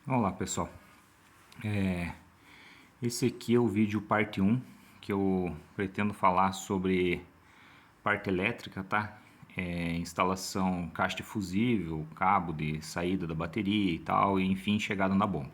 Olá pessoal, esse aqui é o vídeo parte 1 que eu pretendo falar sobre parte elétrica, tá? Instalação caixa de fusível, cabo de saída da bateria e tal, e enfim, chegada na bomba.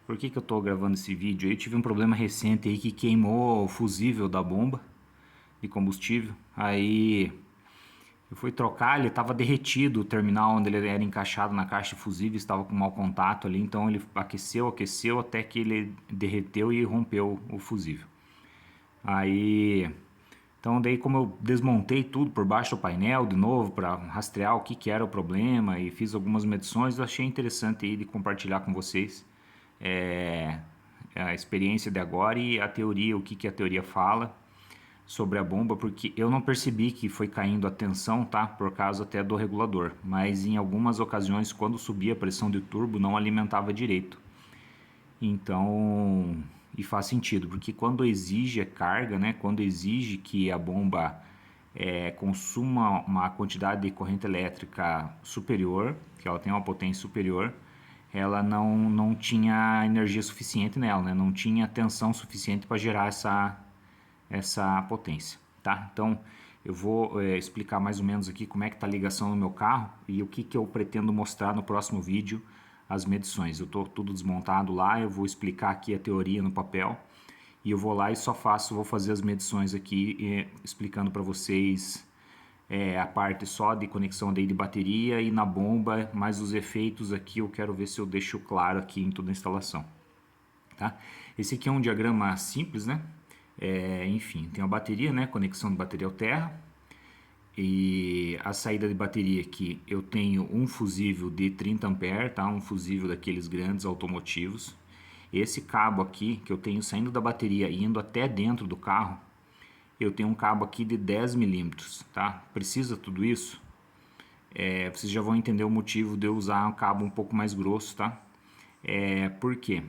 Por que eu estou gravando esse vídeo? Eu tive um problema recente aí que queimou o fusível da bomba de combustível, aí eu fui trocar, ele estava derretido, o terminal onde ele era encaixado na caixa de fusível estava com mau contato ali, então ele aqueceu até que ele derreteu e rompeu o fusível. Aí, então daí como eu desmontei tudo por baixo do painel de novo para rastrear o que era o problema e fiz algumas medições, eu achei interessante aí de compartilhar com vocês é, a experiência de agora e a teoria, o que a teoria fala sobre a bomba, porque eu não percebi que foi caindo a tensão, tá? Por causa até do regulador, mas em algumas ocasiões, quando subia a pressão de turbo, não alimentava direito. Então, e faz sentido, porque quando exige a carga, né? Quando exige que a bomba consuma uma quantidade de corrente elétrica superior, que ela tem uma potência superior, ela não tinha energia suficiente nela, né? Não tinha tensão suficiente para gerar essa potência, tá? Então eu vou explicar mais ou menos aqui como é que está a ligação no meu carro e o que eu pretendo mostrar no próximo vídeo, as medições. Eu estou tudo desmontado lá, eu vou explicar aqui a teoria no papel e eu vou lá e vou fazer as medições aqui explicando para vocês a parte só de conexão daí de bateria e na bomba, mais os efeitos aqui eu quero ver se eu deixo claro aqui em toda a instalação. Tá? Esse aqui é um diagrama simples, né? Enfim, tem a bateria, né? Conexão de bateria ao terra. E a saída de bateria aqui, eu tenho um fusível de 30 ampere, tá? Um fusível daqueles grandes automotivos. Esse cabo aqui, que eu tenho saindo da bateria e indo até dentro do carro, eu tenho um cabo aqui de 10 milímetros, tá? Precisa tudo isso? Vocês já vão entender o motivo de eu usar um cabo um pouco mais grosso, tá? Por quê?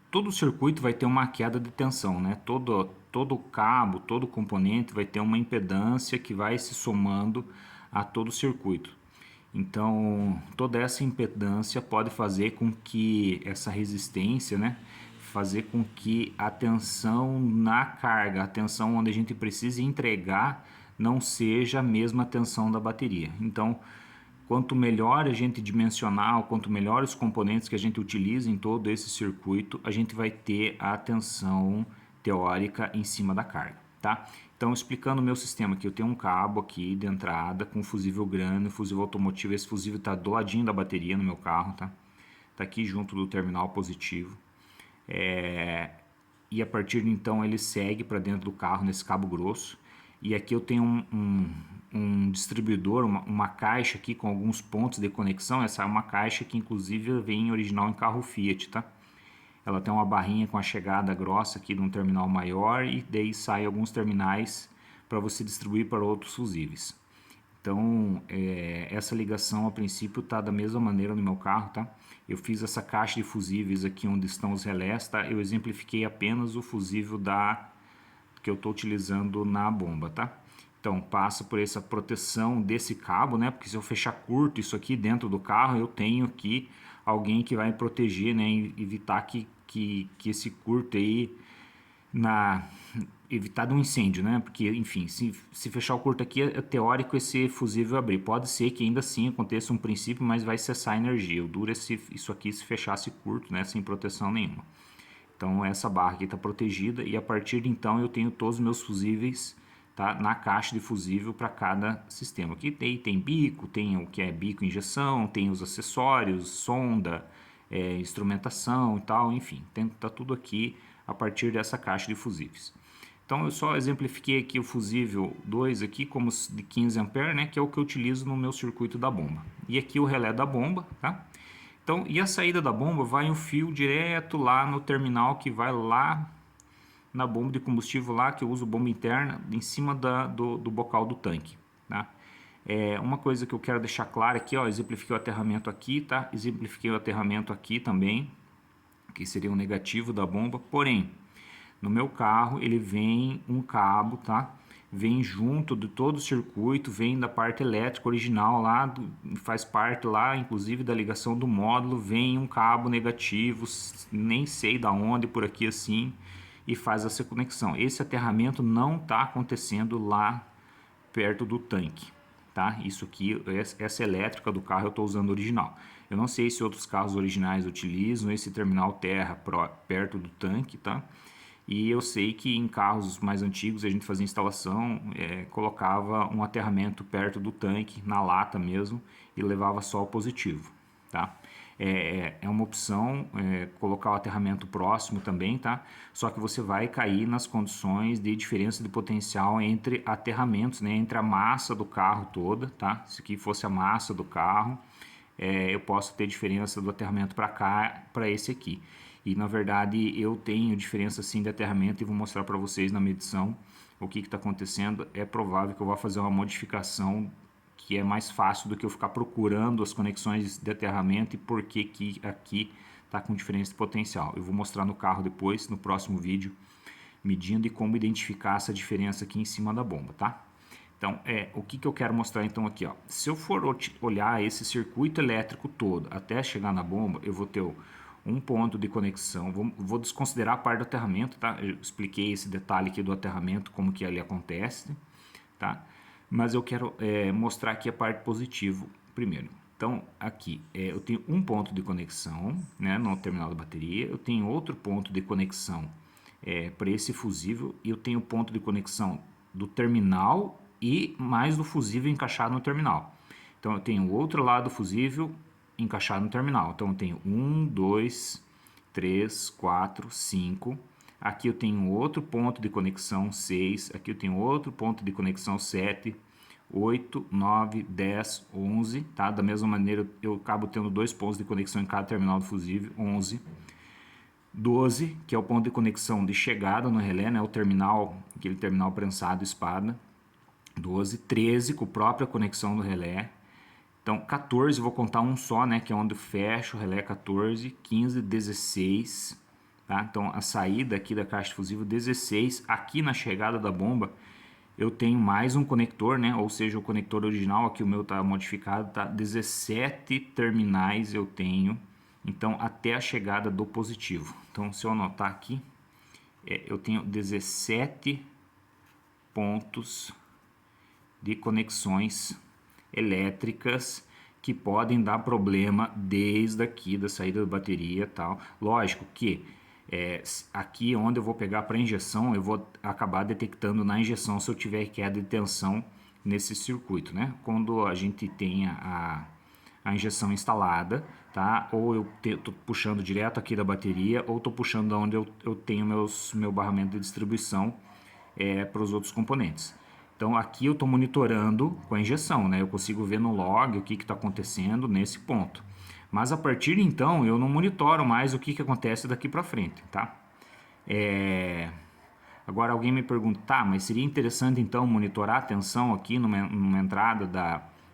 Todo circuito vai ter uma queda de tensão, né? Todo cabo, todo componente vai ter uma impedância que vai se somando a todo o circuito. Então, toda essa impedância pode fazer com que essa resistência, né? Fazer com que a tensão na carga, a tensão onde a gente precisa entregar, não seja a mesma tensão da bateria. Então, quanto melhor a gente dimensionar, quanto melhor os componentes que a gente utiliza em todo esse circuito, a gente vai ter a tensão teórica em cima da carga, tá? Então, explicando o meu sistema aqui, eu tenho um cabo aqui de entrada com fusível grande, fusível automotivo. Esse fusível está do ladinho da bateria no meu carro, tá? Tá aqui junto do terminal positivo. E a partir de então ele segue para dentro do carro nesse cabo grosso. E aqui eu tenho um distribuidor, uma caixa aqui com alguns pontos de conexão. Essa é uma caixa que inclusive vem original em carro Fiat, tá? Ela tem uma barrinha com a chegada grossa aqui de um terminal maior e daí sai alguns terminais para você distribuir para outros fusíveis. Então, essa ligação a princípio está da mesma maneira no meu carro, tá? Eu fiz essa caixa de fusíveis aqui onde estão os relés, tá? Eu exemplifiquei apenas o fusível que eu estou utilizando na bomba, tá? Então, passa por essa proteção desse cabo, né? Porque se eu fechar curto isso aqui dentro do carro, eu tenho aqui alguém que vai proteger, né? E evitar que esse curto aí na evitar um incêndio, né? Porque, enfim, se fechar o curto aqui, é teórico esse fusível abrir. Pode ser que ainda assim aconteça um princípio, mas vai cessar a energia. O duro é isso aqui se fechasse curto, né? Sem proteção nenhuma. Então essa barra aqui está protegida e a partir de então eu tenho todos os meus fusíveis, tá, na caixa de fusível para cada sistema. Aqui tem bico, tem o que é bico injeção, tem os acessórios, sonda, instrumentação e tal, enfim, tá tudo aqui a partir dessa caixa de fusíveis. Então eu só exemplifiquei aqui o fusível 2 aqui como de 15 A, né, que é o que eu utilizo no meu circuito da bomba. E aqui o relé da bomba, tá? Então, e a saída da bomba vai um fio direto lá no terminal que vai lá na bomba de combustível lá, que eu uso bomba interna, em cima do bocal do tanque, tá? Uma coisa que eu quero deixar clara aqui, ó, exemplifiquei o aterramento aqui, tá? Exemplifiquei o aterramento aqui também, que seria o negativo da bomba, porém, no meu carro ele vem um cabo, tá? vem junto de todo o circuito, vem da parte elétrica original lá, faz parte lá, inclusive da ligação do módulo, vem um cabo negativo, nem sei da onde, por aqui assim, e faz essa conexão. Esse aterramento não está acontecendo lá perto do tanque, tá? Isso aqui, essa elétrica do carro eu estou usando original. Eu não sei se outros carros originais utilizam esse terminal terra perto do tanque, tá? E eu sei que em carros mais antigos a gente fazia instalação, colocava um aterramento perto do tanque, na lata mesmo, e levava só o positivo, tá? É uma opção colocar o aterramento próximo também, tá? Só que você vai cair nas condições de diferença de potencial entre aterramentos, né? Entre a massa do carro toda, tá? Se aqui fosse a massa do carro, eu posso ter diferença do aterramento para cá, para esse aqui. E na verdade eu tenho diferença sim de aterramento e vou mostrar para vocês na medição o que está acontecendo. É provável que eu vá fazer uma modificação que é mais fácil do que eu ficar procurando as conexões de aterramento e por que aqui está com diferença de potencial. Eu vou mostrar no carro depois, no próximo vídeo, medindo e como identificar essa diferença aqui em cima da bomba, tá? Então, o que eu quero mostrar então aqui, ó. Se eu for olhar esse circuito elétrico todo até chegar na bomba, eu vou ter um ponto de conexão, vou desconsiderar a parte do aterramento, tá? Eu expliquei esse detalhe aqui do aterramento, como que ele acontece, tá? Mas eu quero mostrar aqui a parte positiva primeiro. Então, aqui, eu tenho um ponto de conexão, né, no terminal da bateria, eu tenho outro ponto de conexão para esse fusível, e eu tenho ponto de conexão do terminal e mais do fusível encaixado no terminal. Então, eu tenho o outro lado do fusível encaixado no terminal. Então, eu tenho 1, 2, 3, 4, 5. Aqui eu tenho outro ponto de conexão 6. Aqui eu tenho outro ponto de conexão 7, 8, 9, 10, 11. Tá? Da mesma maneira, eu acabo tendo dois pontos de conexão em cada terminal do fusível, 11. 12, que é o ponto de conexão de chegada no relé, né? O terminal, aquele terminal prensado espada. 12, 13 com a própria conexão do relé. Então, 14, vou contar um só, né, que é onde fecha o relé, 14, 15, 16, tá? Então, a saída aqui da caixa de fusível, 16, aqui na chegada da bomba, eu tenho mais um conector, né, ou seja, o conector original, aqui o meu tá modificado, tá? 17 terminais eu tenho, então, até a chegada do positivo. Então, se eu anotar aqui, eu tenho 17 pontos de conexões elétricas que podem dar problema desde aqui da saída da bateria e tal. Lógico que aqui onde eu vou pegar para injeção, eu vou acabar detectando na injeção se eu tiver queda de tensão nesse circuito, né? Quando a gente tem a injeção instalada, tá? Ou eu estou puxando direto aqui da bateria, ou estou puxando da onde eu tenho meu barramento de distribuição para os outros componentes. Então aqui eu estou monitorando com a injeção, né? Eu consigo ver no log o que está acontecendo nesse ponto. Mas a partir de então eu não monitoro mais o que acontece daqui para frente, tá? Agora alguém me pergunta, tá, mas seria interessante então monitorar a tensão aqui numa entrada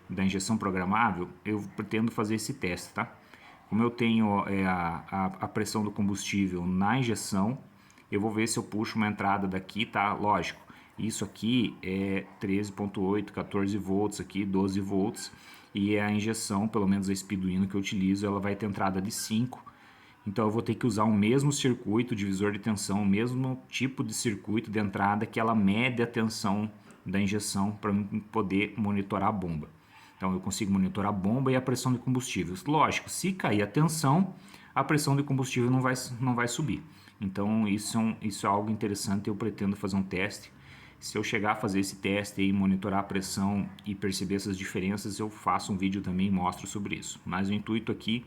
da injeção programável? Eu pretendo fazer esse teste, tá? Como eu tenho a pressão do combustível na injeção, eu vou ver se eu puxo uma entrada daqui, tá? Lógico, isso aqui é 13.8, 14 volts aqui, 12 volts, e a injeção, pelo menos a Speeduino que eu utilizo, ela vai ter entrada de 5. Então eu vou ter que usar o mesmo circuito, divisor de tensão, o mesmo tipo de circuito de entrada que ela mede a tensão da injeção para poder monitorar a bomba. Então eu consigo monitorar a bomba e a pressão de combustível. Lógico, se cair a tensão, a pressão de combustível não vai subir. Então isso é algo interessante, eu pretendo fazer um teste. Se eu chegar a fazer esse teste e monitorar a pressão e perceber essas diferenças, eu faço um vídeo também e mostro sobre isso. Mas o intuito aqui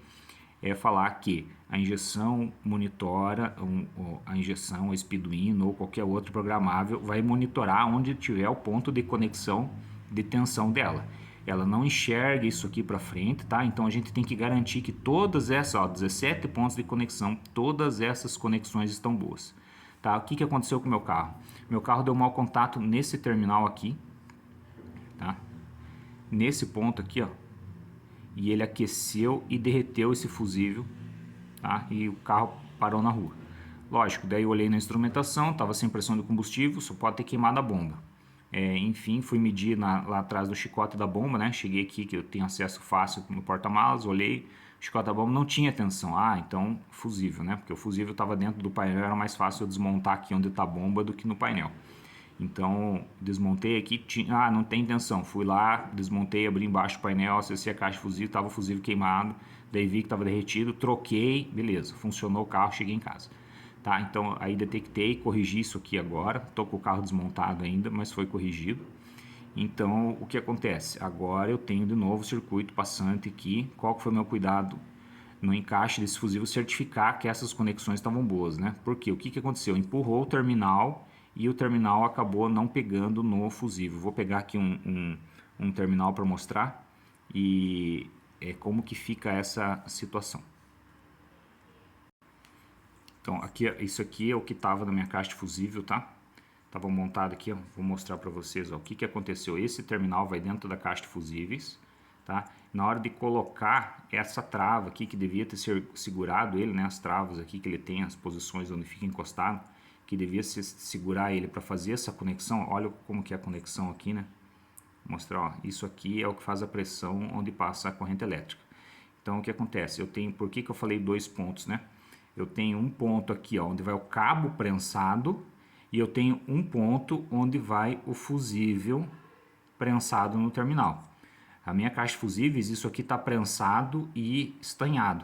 é falar que a injeção monitora, a injeção, a Speeduino ou qualquer outro programável vai monitorar onde tiver o ponto de conexão de tensão dela. Ela não enxerga isso aqui para frente, tá? Então a gente tem que garantir que todas essas, 17 pontos de conexão, todas essas conexões estão boas. Tá? O que aconteceu com o meu carro? Meu carro deu mau contato nesse terminal aqui, tá? Nesse ponto aqui, ó. E ele aqueceu e derreteu esse fusível, tá? E o carro parou na rua. Lógico, daí eu olhei na instrumentação, estava sem pressão de combustível, só pode ter queimado a bomba. Enfim, fui medir lá atrás do chicote da bomba, né? Cheguei aqui que eu tenho acesso fácil no porta-malas, olhei, o chicote da bomba não tinha tensão. Ah, então fusível, né? Porque o fusível estava dentro do painel, era mais fácil eu desmontar aqui onde está a bomba do que no painel. Então, desmontei aqui, não tem tensão. Fui lá, desmontei, abri embaixo do painel, acessei a caixa de fusível, estava o fusível queimado, daí vi que estava derretido, troquei, beleza, funcionou o carro, cheguei em casa. Tá, então aí detectei, corrigi isso aqui agora, estou com o carro desmontado ainda, mas foi corrigido. Então, o que acontece? Agora eu tenho de novo o circuito passante aqui. Qual que foi o meu cuidado no encaixe desse fusível? Certificar que essas conexões estavam boas, né? Porque o que aconteceu? Empurrou o terminal e o terminal acabou não pegando no fusível. Vou pegar aqui um terminal para mostrar e como que fica essa situação. Então, isso aqui é o que estava na minha caixa de fusível, tá? Estava montado aqui, ó. Vou mostrar para vocês, ó, o que aconteceu. Esse terminal vai dentro da caixa de fusíveis, tá? Na hora de colocar essa trava aqui, que devia ter segurado ele, né? As travas aqui que ele tem, as posições onde fica encostado, que devia segurar ele para fazer essa conexão. Olha como que é a conexão aqui, né? Vou mostrar, ó, isso aqui é o que faz a pressão onde passa a corrente elétrica. Então, o que acontece? Eu tenho, por que eu falei 2 pontos, né? Eu tenho um ponto aqui, ó, onde vai o cabo prensado, e eu tenho um ponto onde vai o fusível prensado no terminal. A minha caixa de fusíveis, isso aqui está prensado e estanhado,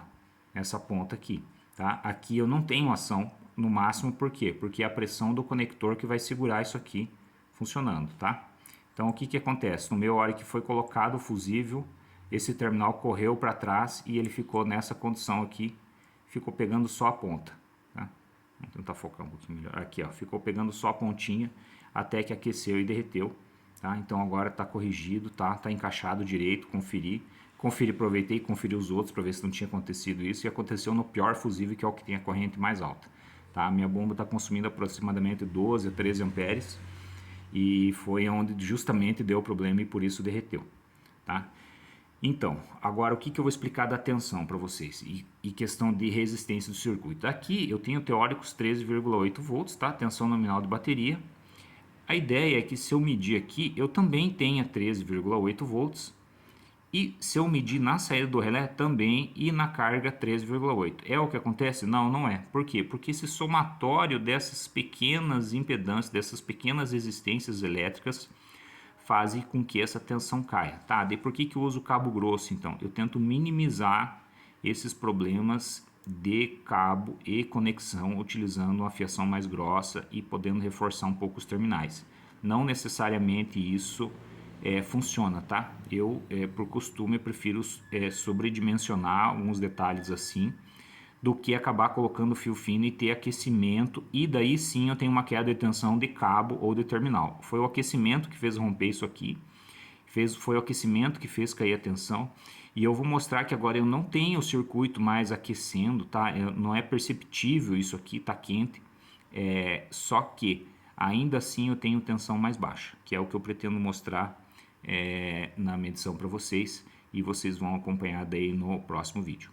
essa ponta aqui. Tá? Aqui eu não tenho ação no máximo, por quê? Porque é a pressão do conector que vai segurar isso aqui funcionando. Tá? Então o que acontece? No meu, hora que foi colocado o fusível, esse terminal correu para trás e ele ficou nessa condição aqui, ficou pegando só a ponta. Tá? Vamos tentar focar um pouquinho melhor. Aqui, ó, ficou pegando só a pontinha até que aqueceu e derreteu. Tá? Então agora está corrigido, tá encaixado direito, conferi, aproveitei e conferi os outros para ver se não tinha acontecido isso, e aconteceu no pior fusível, que é o que tem a corrente mais alta. Tá? A minha bomba está consumindo aproximadamente 12 a 13 amperes, e foi onde justamente deu o problema e por isso derreteu. Tá? Então, agora o que eu vou explicar da tensão para vocês e questão de resistência do circuito. Aqui eu tenho teóricos 13,8 volts, tá? Tensão nominal de bateria. A ideia é que se eu medir aqui, eu também tenha 13,8 volts, e se eu medir na saída do relé também, e na carga 13,8. É o que acontece? Não, não é. Por quê? Porque esse somatório dessas pequenas impedâncias, dessas pequenas resistências elétricas, fazem com que essa tensão caia. Tá? Daí por que eu uso cabo grosso, então? Eu tento minimizar esses problemas de cabo e conexão utilizando uma fiação mais grossa e podendo reforçar um pouco os terminais. Não necessariamente isso funciona, tá? Eu, por costume, prefiro sobredimensionar alguns detalhes assim, do que acabar colocando fio fino e ter aquecimento, e daí sim eu tenho uma queda de tensão de cabo ou de terminal. Foi o aquecimento que fez romper isso aqui, foi o aquecimento que fez cair a tensão, e eu vou mostrar que agora eu não tenho o circuito mais aquecendo, tá? Não é perceptível isso aqui, tá quente, só que ainda assim eu tenho tensão mais baixa, que é o que eu pretendo mostrar na medição para vocês, e vocês vão acompanhar daí no próximo vídeo.